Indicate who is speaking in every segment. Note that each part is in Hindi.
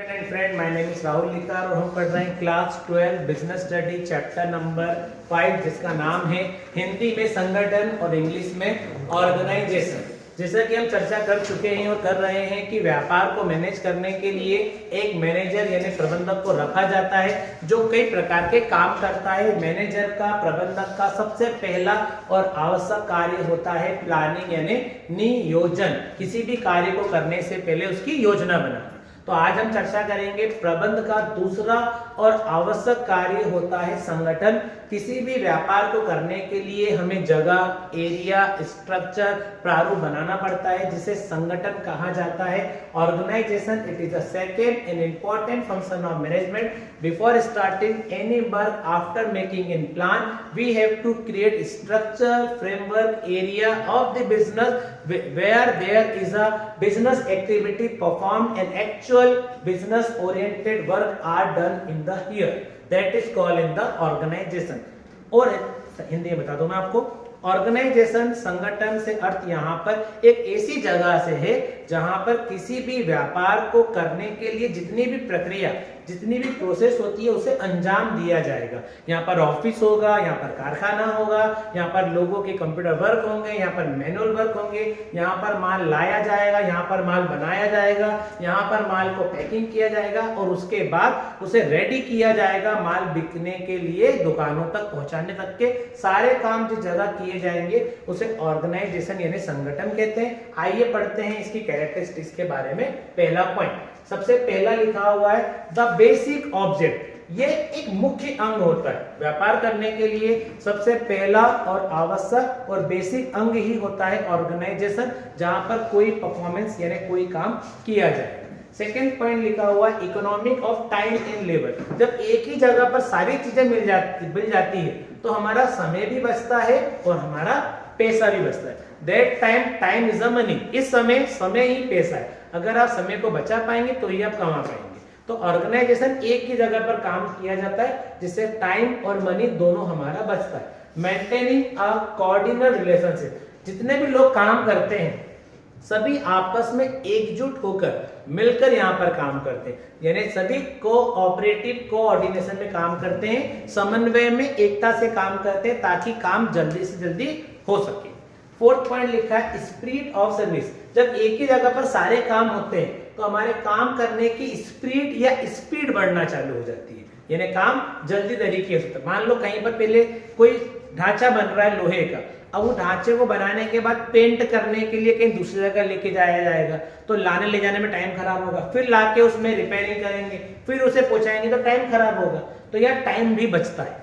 Speaker 1: And friend, my name is Rahul Likar और हम पढ़ रहे हैं class 12 business study chapter number 5 जिसका नाम है हिंदी में संगठन और इंग्लिश में ऑर्गेनाइजेशन। जैसा कि हम चर्चा कर चुके हैं और कर रहे हैं कि व्यापार को मैनेज करने के लिए एक मैनेजर यानी प्रबंधक को रखा जाता है जो कई प्रकार के काम करता है। मैनेजर का, प्रबंधक का सबसे पहला और आवश्यक कार्य होता है प्लानिंग यानी नियोजन। किसी भी कार्य को करने से पहले उसकी योजना बनाना। तो आज हम चर्चा करेंगे प्रबंध का दूसरा और आवश्यक कार्य होता है संगठन। किसी भी व्यापार को करने के लिए हमें जगह, एरिया, स्ट्रक्चर, प्रारूप बनाना पड़ता है जिसे संगठन कहा जाता है। Organisation it is the second and important function of management. Before starting any work, after making in plan, we have to create structure, framework, area of the business where there is a business activity performed and actual business oriented work are done in the here, that is called in the organization। और हिंदी में बता दूं मैं आपको, ऑर्गेनाइजेशन संगठन से अर्थ यहाँ पर एक ऐसी जगह से है जहां पर किसी भी व्यापार को करने के लिए जितनी भी प्रक्रिया, जितनी भी प्रोसेस होती है उसे अंजाम दिया जाएगा। यहाँ पर ऑफिस होगा, यहाँ पर कारखाना होगा, यहाँ पर लोगों के कंप्यूटर वर्क होंगे, यहाँ पर मैनुअल वर्क होंगे, यहाँ पर माल लाया जाएगा, यहाँ पर माल बनाया जाएगा, यहाँ पर माल को पैकिंग किया जाएगा और उसके बाद उसे रेडी किया जाएगा माल बिकने के लिए दुकानों तक पहुंचाने तक के सारे काम जिस जगह किए जाएंगे उसे ऑर्गेनाइजेशन यानी संगठन कहते हैं। आइए पढ़ते हैं इसकी कैरेक्टरिस्टिक्स के बारे में। पहला पॉइंट, सबसे पहला लिखा हुआ है द बेसिक ऑब्जेक्ट। ये एक मुख्य अंग होता है व्यापार करने के लिए। सबसे पहला और आवश्यक और बेसिक अंग ही होता है ऑर्गेनाइजेशन, जहां पर कोई परफॉर्मेंस यानी कोई काम किया जाए। सेकेंड पॉइंट लिखा हुआ है economic of time and labour. जब एक ही जगह पर सारी चीजें मिल जाती है तो हमारा समय भी बचता है और हमारा पैसा भी बचता है। That time is a money. इस समय ही पैसा है। अगर आप समय को बचा पाएंगे तो ही आप कमा पाएंगे। तो ऑर्गेनाइजेशन एक ही जगह पर काम किया जाता है जिससे टाइम और मनी दोनों हमारा बचता है। Maintaining a coordinated relationship. जितने भी लोग काम करते हैं सभी आपस में एकजुट होकर मिलकर यहाँ पर काम करते हैं, यानी सभी कोऑपरेटिव कोऑर्डिनेशन में काम करते हैं, समन्वय में एकता से काम करते हैं ताकि काम जल्दी से जल्दी हो सके। फोर्थ पॉइंट लिखा है स्पीड ऑफ सर्विस। जब एक ही जगह पर सारे काम होते हैं तो हमारे काम करने की स्पीड या स्पीड बढ़ना चालू हो जाती है, यानी काम जल्दी तरीके से। मान लो कहीं पर पहले कोई ढांचा बन रहा है लोहे का, अब वो ढांचे को बनाने के बाद पेंट करने के लिए कहीं दूसरी जगह लेके जाया जाएगा तो लाने ले जाने में टाइम खराब होगा, फिर लाके उसमें रिपेयरिंग करेंगे, फिर उसे पहुंचाएंगे तो टाइम खराब होगा। तो यह टाइम भी बचता है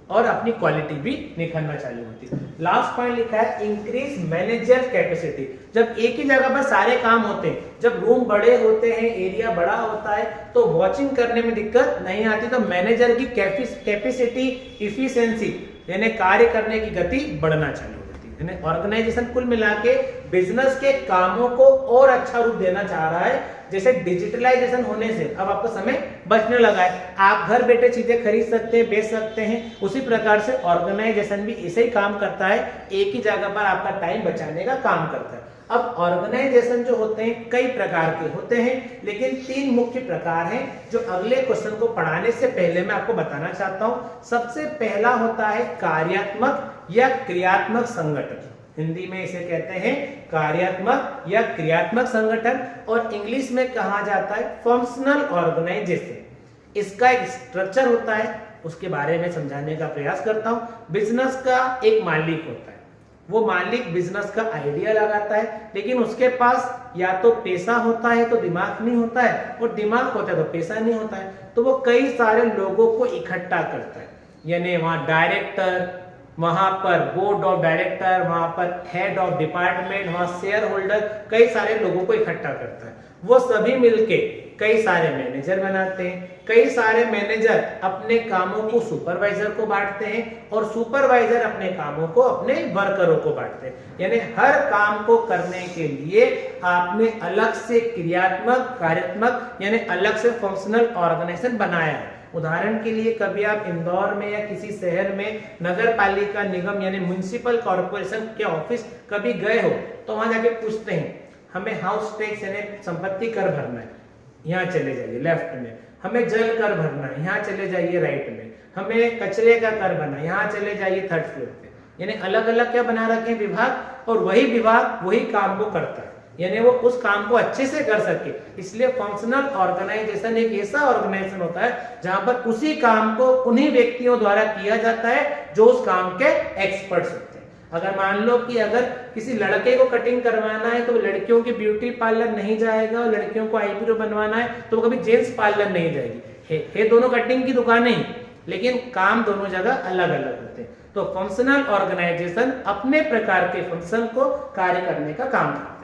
Speaker 1: और अपनी क्वालिटी भी निखरना चालू होती है। लास्ट पॉइंट लिखा है इंक्रीज मैनेजर कैपेसिटी। जब एक ही जगह पर सारे काम होते हैं, जब रूम बड़े होते हैं, एरिया बड़ा होता है तो वॉचिंग करने में दिक्कत नहीं आती, तो मैनेजर की कैपेसिटी, इफिशिएंसी यानी कार्य करने की गति बढ़ना चालू होती है। यानी ऑर्गेनाइजेशन कुल मिला के बिजनेस के कामों को और अच्छा रूप देना चाह रहा है। जैसे डिजिटलाइजेशन होने से अब आपका समय बचने लगा है, आप घर बैठे चीजें खरीद सकते हैं, बेच सकते हैं, उसी प्रकार से ऑर्गेनाइजेशन भी ऐसे ही काम करता है, एक ही जगह पर आपका टाइम बचाने का काम करता है। अब ऑर्गेनाइजेशन जो होते हैं कई प्रकार के होते हैं, लेकिन तीन मुख्य प्रकार हैं जो अगले क्वेश्चन को पढ़ाने से पहले मैं आपको बताना चाहता हूं। सबसे पहला होता है कार्यात्मक या क्रियात्मक संगठन। हिंदी में इसे कहते हैं कार्यात्मक या क्रियात्मक संगठन और इंग्लिश में कहा जाता है फंक्शनल ऑर्गेनाइजेशन। इसका एक स्ट्रक्चर होता है, उसके बारे में समझाने का प्रयास करता हूं। बिजनेस का एक मालिक होता है, वो मालिक बिजनेस का आइडिया लगाता है, लेकिन उसके पास या तो पैसा होता है तो दिमाग नहीं होता है, और दिमाग होता है तो पैसा नहीं होता है। तो वो कई सारे लोगों को इकट्ठा करता है, यानी वहां डायरेक्टर, वहां पर बोर्ड ऑफ डायरेक्टर, वहां पर हेड ऑफ डिपार्टमेंट, वहां शेयर होल्डर, कई सारे लोगों को इकट्ठा करता है। वो सभी मिलके कई सारे मैनेजर बनाते हैं। कई सारे मैनेजर अपने कामों को सुपरवाइजर को बांटते हैं और सुपरवाइजर अपने कामों को अपने वर्करों को बांटते हैं। यानी हर काम को करने के लिए आपने अलग से क्रियात्मक, कार्यात्मक यानी अलग से फंक्शनल ऑर्गेनाइजेशन बनाया है। उदाहरण के लिए कभी आप इंदौर में या किसी शहर में नगर पालिका निगम यानी म्युनिसिपल कॉर्पोरेशन के ऑफिस कभी गए हो तो वहां जाके पूछते हैं हमें हाउस टैक्स यानी संपत्ति कर भरना है, यहाँ चले जाइए लेफ्ट में। हमें जल कर भरना है, यहाँ चले जाइए राइट में। हमें कचरे का कर भरना है, यहाँ चले जाइए थर्ड फ्लोर पे। यानी अलग अलग क्या बना रखे हैं विभाग, और वही विभाग वही काम को करता है, यानी वो उस काम को अच्छे से कर सके। इसलिए फंक्शनल ऑर्गेनाइजेशन एक ऐसा ऑर्गेनाइजेशन होता है जहां पर उसी काम को उन्हीं व्यक्तियों द्वारा किया जाता है जो उस काम के एक्सपर्ट्स होते हैं। अगर मान लो कि अगर किसी लड़के को कटिंग करवाना है तो लड़कियों के ब्यूटी पार्लर नहीं जाएगा, और लड़कियों को आईब्रो बनवाना है तो वो कभी जेंट्स पार्लर नहीं जाएगी। है दोनों कटिंग की दुकानें ही, लेकिन काम दोनों जगह अलग अलग होते हैं। तो फंक्शनल ऑर्गेनाइजेशन अपने प्रकार के फंक्शन को कार्य करने का काम करता है।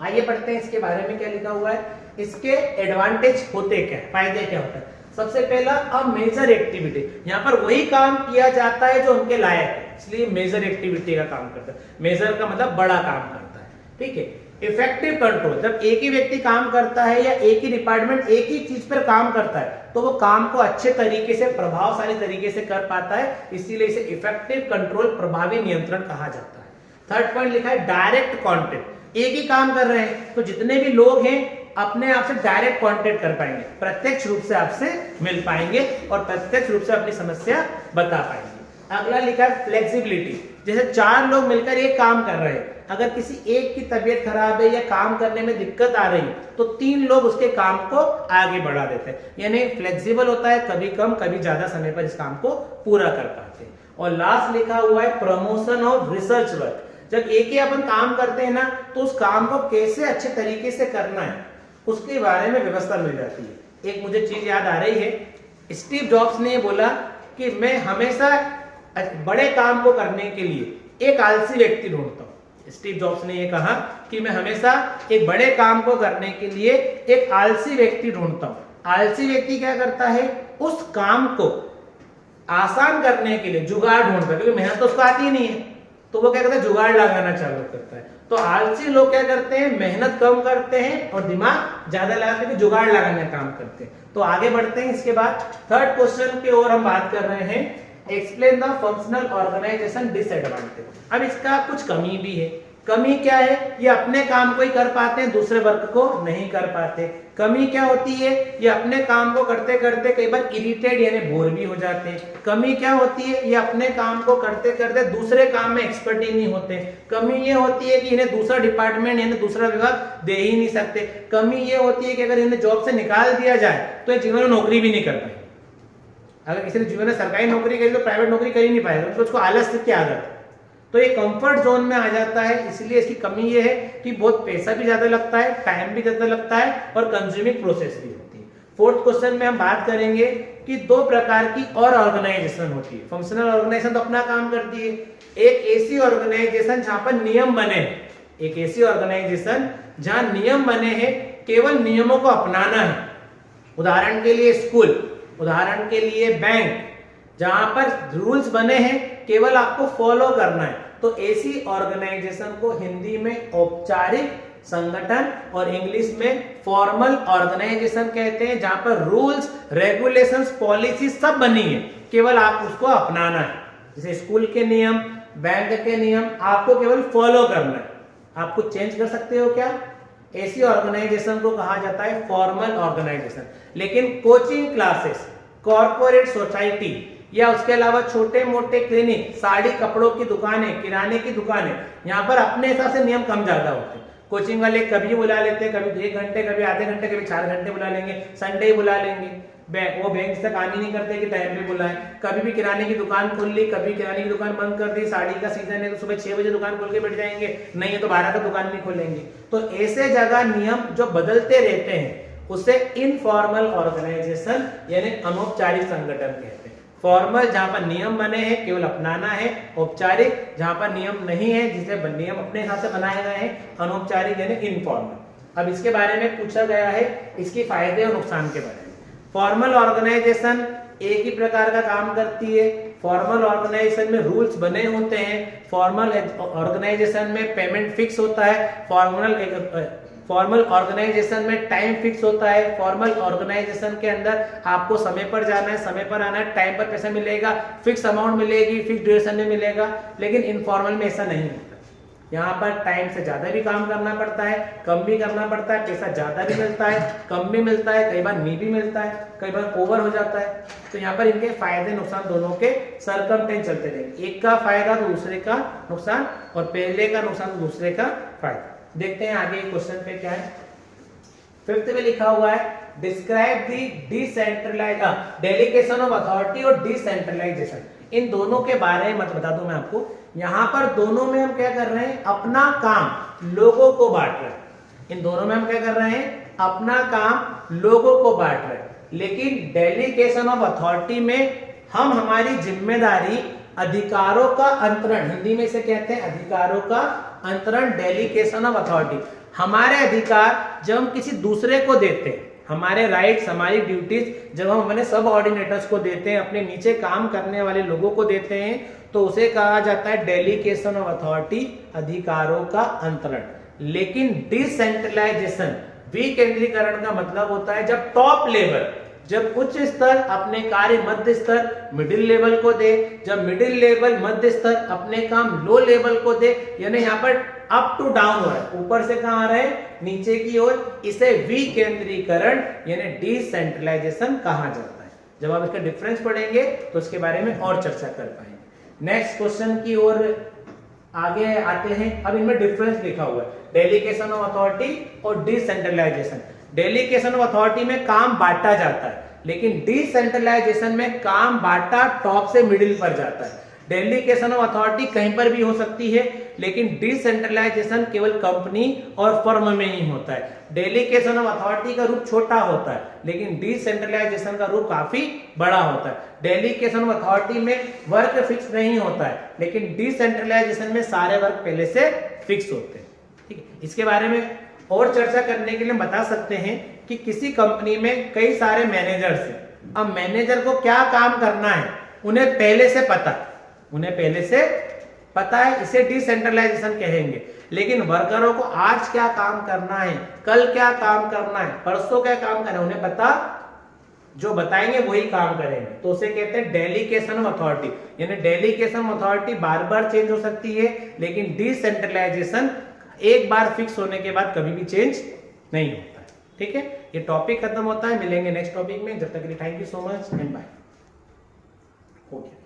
Speaker 1: आइए पढ़ते हैं इसके बारे में क्या लिखा हुआ है, इसके एडवांटेज होते क्या, फायदे क्या होता है। सबसे पहला अ मेजर एक्टिविटी, यहाँ पर वही काम किया जाता है जो उनके लायक है, इसलिए मेजर एक्टिविटी का काम करता है। मेजर का मतलब बड़ा काम करता है, ठीक है। इफेक्टिव कंट्रोल, जब एक ही व्यक्ति काम करता है या एक ही डिपार्टमेंट एक ही चीज पर काम करता है तो वो काम को अच्छे तरीके से, प्रभावशाली तरीके से कर पाता है, इसीलिए इसे इफेक्टिव कंट्रोल, प्रभावी नियंत्रण कहा जाता है। थर्ड पॉइंट लिखा है डायरेक्ट कांटेक्ट, एक ही काम कर रहे हैं तो जितने भी लोग हैं अपने आप से डायरेक्ट कांटेक्ट कर पाएंगे, प्रत्यक्ष रूप से आपसे मिल पाएंगे और प्रत्यक्ष रूप से अपनी समस्या बता पाएंगे। अगला लिखा है फ्लेक्सिबिलिटी, जैसे 4 लोग मिलकर एक काम कर रहे हैं, अगर किसी एक की तबीयत खराब है या काम करने में दिक्कत आ रही है तो 3 लोग उसके काम को आगे बढ़ा देते हैं, यानी फ्लेक्सिबल होता है, कभी कम कभी ज्यादा समय पर इस काम को पूरा कर पाते हैं। और लास्ट लिखा हुआ है प्रमोशन ऑफ रिसर्च वर्क, जब एक ही अपन काम करते हैं ना तो उस काम को कैसे अच्छे तरीके से करना है उसके बारे में व्यवस्था मिल जाती है। एक मुझे चीज याद आ रही है, स्टीव जॉब्स ने बोला कि मैं हमेशा बड़े काम को करने के लिए एक आलसी व्यक्ति ढूंढता हूं। स्टीव जॉब्स ने यह कहा कि मैं हमेशा एक बड़े काम को करने के लिए एक आलसी व्यक्ति ढूंढता हूं। आलसी व्यक्ति क्या करता है, उस काम को आसान करने के लिए जुगाड़ ढूंढता है, क्योंकि मेहनत तो उसको आती ही नहीं है, तो वो क्या करता है, जुगाड़ लगाना चालू करता है। तो आलसी लोग क्या करते हैं, मेहनत कम करते हैं और दिमाग ज्यादा लगाते हैं, जुगाड़ लगाने का काम करते हैं। तो आगे बढ़ते हैं, इसके बाद थर्ड क्वेश्चन की ओर हम बात कर रहे हैं, explain the functional organisation disadvantage. अब इसका कुछ कमी भी है। कमी क्या है, ये अपने काम को ही कर पाते हैं, दूसरे वर्ग को नहीं कर पाते। कमी क्या होती है, ये अपने काम को करते करते कई बार इरिटेट यानी बोर भी हो जाते हैं। कमी क्या होती है, ये अपने काम को करते करते दूसरे काम में एक्सपर्ट ही नहीं होते। कमी ये होती है कि इन्हें दूसरा डिपार्टमेंट यानी दूसरा विभाग दे ही नहीं सकते। कमी ये होती है कि अगर इन्हें जॉब से निकाल दिया जाए तो ये जीवन में नौकरी भी नहीं कर पाएंगे। अगर किसी ने जीवन में सरकारी नौकरी करी तो प्राइवेट नौकरी कर ही नहीं पाएगा, तो उसको आलस्य की आदत है, तो ये कंफर्ट जोन में आ जाता है। इसलिए इसकी कमी ये है कि बहुत पैसा भी ज्यादा लगता है, टाइम भी ज्यादा लगता है और कंज्यूमिंग प्रोसेस भी होती है। फोर्थ क्वेश्चन में हम बात करेंगे कि 2 प्रकार की और ऑर्गेनाइजेशन होती है। फंक्शनल ऑर्गेनाइजेशन तो अपना काम करती है, एक ऐसी ऑर्गेनाइजेशन जहां पर नियम बने, एक ऐसी ऑर्गेनाइजेशन जहां नियम बने हैं, केवल नियमों को अपनाना है। उदाहरण के लिए स्कूल, उदाहरण के लिए बैंक, जहां पर रूल्स बने हैं केवल आपको फॉलो करना है। तो ऐसी ऑर्गेनाइजेशन को हिंदी में औपचारिक संगठन और इंग्लिश में फॉर्मल ऑर्गेनाइजेशन कहते हैं, जहां पर रूल्स, रेगुलेशंस, पॉलिसी सब बनी है, केवल आप उसको अपनाना है। जैसे स्कूल के नियम, बैंक के नियम आपको केवल फॉलो करना है, आप कुछ चेंज कर सकते हो क्या? ऐसी ऑर्गेनाइजेशन को कहा जाता है फॉर्मल ऑर्गेनाइजेशन। लेकिन कोचिंग क्लासेस, कॉर्पोरेट सोसाइटी या उसके अलावा छोटे मोटे क्लिनिक, साड़ी कपड़ों की दुकानें, किराने की दुकानें, यहाँ पर अपने हिसाब से नियम कम ज्यादा होते हैं। कोचिंग वाले कभी बुला लेते हैं, कभी 1 घंटे, कभी आधे घंटे, कभी 4 घंटे बुला लेंगे, संडे बुला लेंगे। वो बैंक से काम ही नहीं करते कि टाइम पे बुलाएं। कभी भी किराने की दुकान खोल ली, कभी किराने की दुकान बंद कर दी। साड़ी का सीजन है तो सुबह 6 बजे दुकान खोल के बैठ जाएंगे, नहीं है तो 12 का दुकान नहीं खोलेंगे। तो ऐसे जगह नियम जो बदलते रहते हैं उसे इनफॉर्मल ऑर्गेनाइजेशन यानी अनौपचारिक संगठन कहते हैं। फॉर्मल जहां पर नियम बने हैं केवल अपनाना है, औपचारिक जहां पर नियम नहीं है जिसे नियम अपने हिसाब से बनाए गए हैं, अनौपचारिक यानी इनफॉर्मल। अब इसके बारे में पूछा गया है, इसके फायदे और नुकसान के बारे में। फॉर्मल ऑर्गेनाइजेशन एक ही प्रकार का काम करती है। फॉर्मल ऑर्गेनाइजेशन में रूल्स बने होते हैं, फॉर्मल ऑर्गेनाइजेशन में पेमेंट फिक्स होता है, फॉर्मल ऑर्गेनाइजेशन में टाइम फिक्स होता है, फॉर्मल ऑर्गेनाइजेशन के अंदर आपको समय पर जाना है, समय पर आना है, टाइम पर पैसा मिलेगा, फिक्स अमाउंट मिलेगी, फिक्स ड्यूरेशन में मिलेगा। लेकिन इनफॉर्मल में ऐसा नहीं होता। यहाँ पर टाइम से ज्यादा भी काम करना पड़ता है, कम भी करना पड़ता है, पैसा ज्यादा भी मिलता है, कम भी मिलता है, कई बार नहीं भी मिलता है, कई बार ओवर हो जाता है। तो यहाँ पर इनके फायदे नुकसान दोनों के सरकमटेंस चलते रहेंगे, एक का फायदा तो दूसरे का नुकसान, और पहले का नुकसान तो दूसरे का फायदा। देखते हैं आगे क्वेश्चन पे क्या है। फिफ्थ में लिखा हुआ है describe the decentralise delegation of authority और डिसेंट्रलाइजेशन। इन दोनों के बारे में बता दूं मैं आपको, यहाँ पर दोनों में हम क्या कर रहे हैं, अपना काम लोगों को बांट रहे हैं। इन दोनों में हम क्या कर रहे हैं, अपना काम लोगों को बांट रहे हैं। लेकिन डेलीगेशन ऑफ अथॉरिटी में हम हमारी जिम्मेदारी अधिकारों का अंतरण, हिंदी में इसे कहते हैं अधिकारों का अंतरण, डेलीगेशन ऑफ अथॉरिटी। हमारे अधिकार जब हम किसी दूसरे को देते हैं, हमारे राइट्स, हमारी ड्यूटीज जब हम अपने सब ऑर्डिनेटर्स को देते हैं, अपने नीचे काम करने वाले लोगों को देते हैं, तो उसे कहा जाता है डेलीगेशन ऑफ अथॉरिटी, अधिकारों का अंतरण। लेकिन डिसेंट्रलाइजेशन, विकेंद्रीकरण का मतलब होता है जब टॉप लेवल, जब उच्च स्तर अपने कार्य मध्य स्तर मिडिल लेवल को दे, जब मिडिल लेवल मध्य स्तर अपने काम लो लेवल को दे, यानी यहाँ पर अप टू डाउन हो रहा है, ऊपर से कहां आ रहा है, नीचे की ओर, इसे विकेंद्रीकरण यानी डिसेंट्रलाइजेशन कहा जाता है। जब आप इसका डिफरेंस पढ़ेंगे तो इसके बारे में और चर्चा कर पाएंगे। नेक्स्ट क्वेश्चन की ओर आगे आते हैं। अब इनमें डिफरेंस लिखा हुआ है, डेलीगेशन ऑफ अथॉरिटी और डिसेंट्रलाइजेशन। डेलीगेशन ऑफ अथॉरिटी में काम बांटा जाता है, लेकिन डिसेंट्रलाइजेशन में काम बांटा टॉप से मिडिल पर जाता है। डेलीगेशन ऑफ अथॉरिटी कहीं पर भी हो सकती है, लेकिन डिसेंट्रलाइजेशन केवल कंपनी और फर्म में ही होता है। डेलीगेशन ऑफ अथॉरिटी का रूप छोटा होता है, लेकिन डिसेंट्रलाइजेशन का रूप काफी बड़ा होता है। डेलीगेशन ऑफ अथॉरिटी में वर्क फिक्स नहीं होता है, लेकिन डिसेंट्रलाइजेशन में सारे वर्क पहले से फिक्स होते हैं। ठीक है, इसके बारे में और चर्चा करने के लिए बता सकते हैं कि किसी कंपनी में कई सारे मैनेजर्स हैं। अब मैनेजर को क्या काम करना है उन्हें पहले से पता है, इसे डिसेंट्रलाइजेशन कहेंगे। लेकिन वर्करों को आज क्या काम करना है, कल क्या काम करना है, परसों क्या काम करना है, उन्हें पता, जो बताएंगे वही काम करेंगे, तो उसे कहते हैं डेलीगेशन ऑफ अथॉरिटी। यानी delegation of authority bar bar change हो सकती है, लेकिन डिसेंट्रलाइजेशन एक बार फिक्स होने के बाद कभी भी चेंज नहीं होता है। ठीक है, ये टॉपिक खत्म होता है, मिलेंगे नेक्स्ट टॉपिक में। जब तक के लिए thank you so much and bye. Okay.